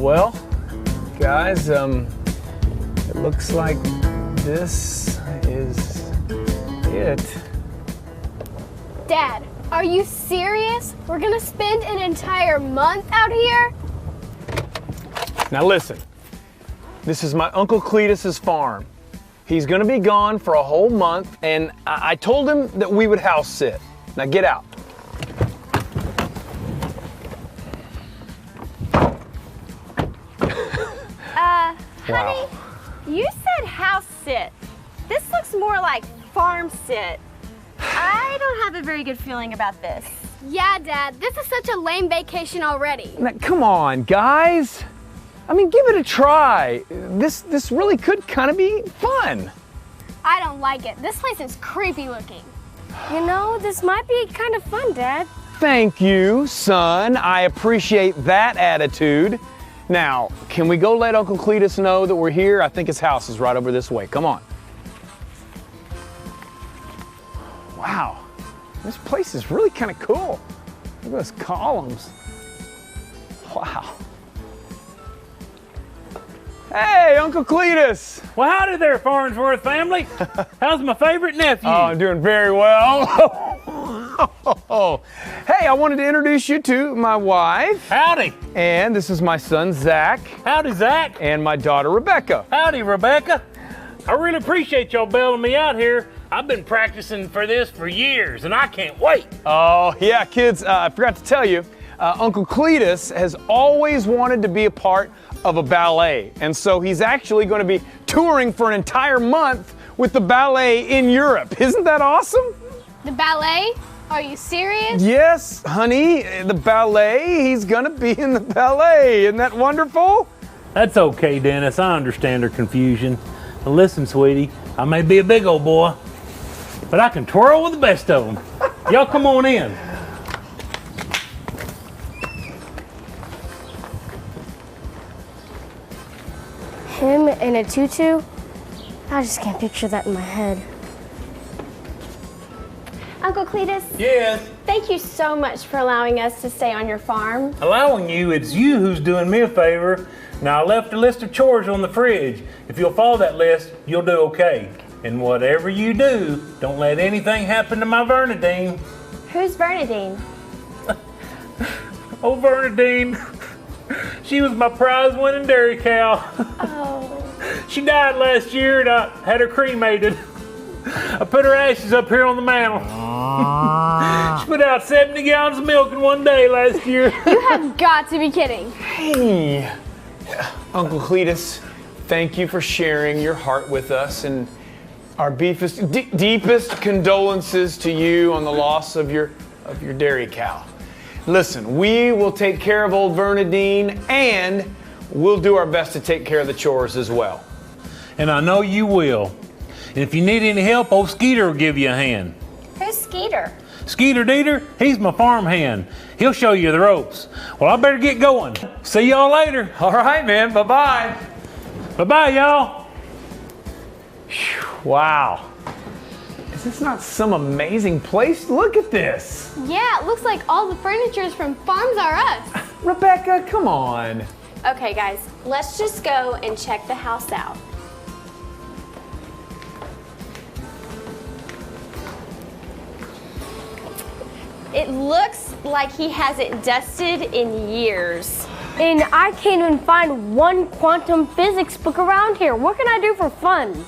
Well, guys, it looks like this is it. Dad, are you serious? We're gonna spend an entire month out here? Now listen, this is my Uncle Cletus's farm. He's gonna be gone for a whole month, and I told him that we would house sit. Now get out. Honey, you said house sit. This looks more like farm sit. I don't have a very good feeling about this. Yeah, Dad, this is such a lame vacation already. Now, come on, guys. I mean, give it a try. This really could kind of be fun. I don't like it. This place is creepy looking. You know, this might be kind of fun, Dad. Thank you, son. I appreciate that attitude. Now, can we go let Uncle Cletus know that we're here? I think his house is right over this way. Come on. Wow, this place is really kind of cool. Look at those columns. Wow. Hey, Uncle Cletus. Well, howdy there, Farnsworth family. How's my favorite nephew? Oh, I'm doing very well. Hey, I wanted to introduce you to my wife. Howdy. And this is my son, Zach. Howdy, Zach. And my daughter, Rebecca. Howdy, Rebecca. I really appreciate y'all bailing me out here. I've been practicing for this for years, and I can't wait. Oh, yeah, kids, I forgot to tell you, Uncle Cletus has always wanted to be a part of a ballet. And so he's actually going to be touring for an entire month with the ballet in Europe. Isn't that awesome? The ballet? Are you serious? Yes, honey, the ballet. He's going to be in the ballet. Isn't that wonderful? That's okay, Dennis. I understand her confusion. Now listen, sweetie, I may be a big old boy, but I can twirl with the best of them. Y'all come on in. Him in a tutu? I just can't picture that in my head. Uncle Cletus, Yes. thank you so much for allowing us to stay on your farm. Allowing you, it's you who's doing me a favor. Now, I left a list of chores on the fridge. If you'll follow that list, you'll do okay. And whatever you do, don't let anything happen to my Bernadine. Who's Bernadine? Oh, Bernadine. She was my prize-winning dairy cow. Oh. She died last year and I had her cremated. I put her ashes up here on the mantle. She put out 70 gallons of milk in one day last year. You have got to be kidding. Hey, Uncle Cletus, thank you for sharing your heart with us, and our deepest condolences to you on the loss of your dairy cow. Listen, we will take care of old Bernadine, and we'll do our best to take care of the chores as well. And I know you will. And if you need any help, old Skeeter will give you a hand. Who's Skeeter? Skeeter Dieter, he's my farm hand. He'll show you the ropes. Well, I better get going. See y'all later. All right, man. Bye-bye. Bye-bye, y'all. Wow. Is this not some amazing place? Look at this. Yeah, it looks like all the furniture is from Farms R Us. Rebecca, come on. Okay, guys, let's just go and check the house out. It looks like he hasn't dusted in years. And I can't even find one quantum physics book around here. What can I do for fun?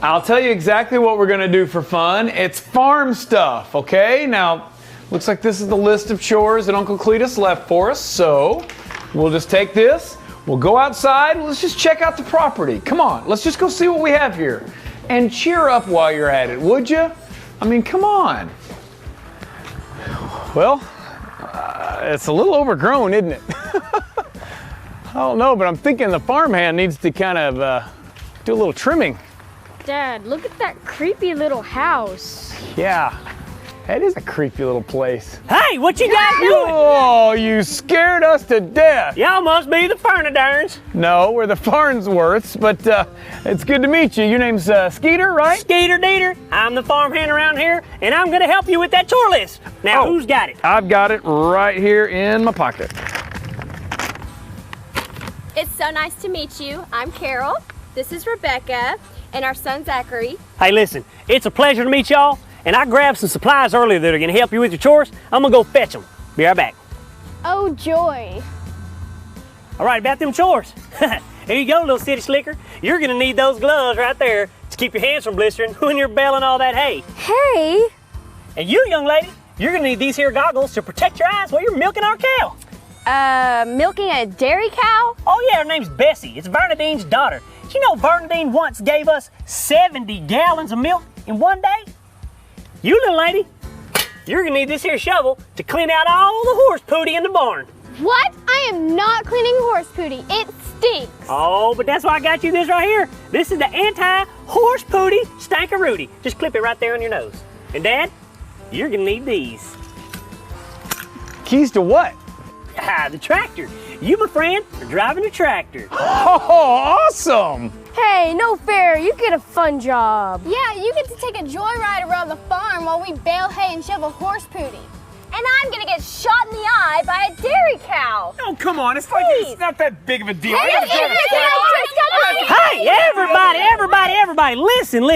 I'll tell you exactly what we're gonna do for fun. It's farm stuff, okay? Now, looks like this is the list of chores that Uncle Cletus left for us, so we'll just take this, we'll go outside, let's just check out the property. Come on, let's just go see what we have here. And cheer up while you're at it, would you? I mean, come on. Well, it's a little overgrown, isn't it? I don't know, but I'm thinking the farmhand needs to kind of do a little trimming. Dad, look at that creepy little house. Yeah, that is a creepy little place. Hey, what you guys doing? Oh, you scared us to death. Y'all must be the Fernadines. No, we're the Farnsworths, but it's good to meet you. Your name's Skeeter, right? Skeeter Dieter. I'm the farmhand around here, and I'm gonna help you with that chore list. Now, who's got it? I've got it right here in my pocket. It's so nice to meet you. I'm Carol. This is Rebecca and our son Zachary. Hey, listen, it's a pleasure to meet y'all, and I grabbed some supplies earlier that are gonna help you with your chores. I'm gonna go fetch them. Be right back. Oh, joy. All right, about them chores. Here you go, little city slicker. You're gonna need those gloves right there to keep your hands from blistering when you're baling all that hay. Hey. And you, young lady, you're gonna need these here goggles to protect your eyes while you're milking our cow. Milking a dairy cow? Oh yeah, her name's Bessie. It's Bernadine's daughter. Did you know Bernadine once gave us 70 gallons of milk in one day? You, little lady, you're gonna need this here shovel to clean out all the horse pooty in the barn. What? I am not cleaning horse pooty. It stinks. Oh, but that's why I got you this right here. This is the anti-horse pooty stankarooty. Just clip it right there on your nose. And Dad, you're gonna need these. Keys to what? Ah, the tractor. You, my friend, are driving a tractor. Oh, awesome! Hey, no fair. You get a fun job. Yeah, you get to take a joyride around the farm while we bale hay and shovel horse pooty. And I'm gonna get shot in the eye by a dairy cow. Oh, come on. It's not that big of a deal. Hey, everybody, listen.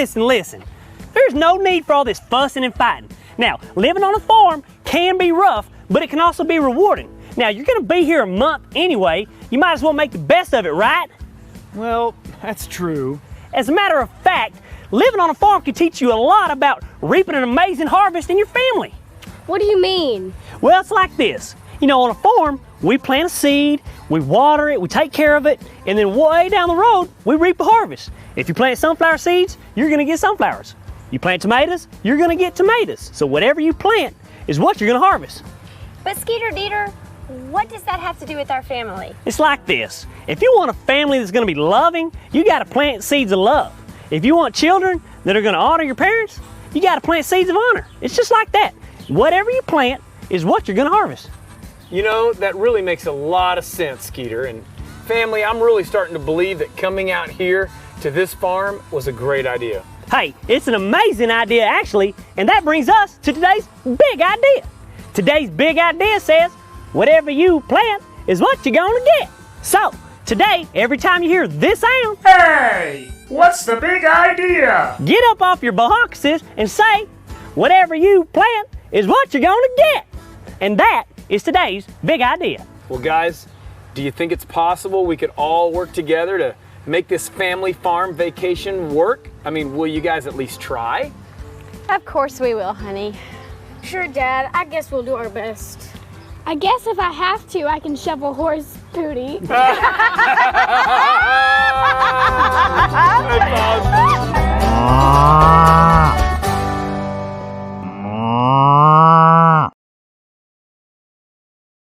There's no need for all this fussing and fighting. Now, living on a farm can be rough, but it can also be rewarding. Now, you're gonna be here a month anyway. You might as well make the best of it, right? Well, that's true. As a matter of fact, living on a farm can teach you a lot about reaping an amazing harvest in your family. What do you mean? Well, it's like this. You know, on a farm, we plant a seed, we water it, we take care of it, and then way down the road, we reap a harvest. If you plant sunflower seeds, you're gonna get sunflowers. You plant tomatoes, you're gonna get tomatoes. So whatever you plant is what you're gonna harvest. But Skeeter Dieter, what does that have to do with our family? It's like this. If you want a family that's gonna be loving, you gotta plant seeds of love. If you want children that are gonna honor your parents, you gotta plant seeds of honor. It's just like that. Whatever you plant is what you're gonna harvest. You know, that really makes a lot of sense, Skeeter. And family, I'm really starting to believe that coming out here to this farm was a great idea. Hey, it's an amazing idea actually, and that brings us to today's big idea. Today's big idea says, whatever you plant is what you're gonna get. So, today, every time you hear this sound, Hey, what's the big idea? get up off your bahawkuses and say, whatever you plant is what you're gonna get. And that is today's big idea. Well, guys, do you think it's possible we could all work together to make this family farm vacation work? I mean, will you guys at least try? Of course we will, honey. Sure, Dad. I guess we'll do our best. I guess if I have to, I can shovel horse pooty. That's awesome.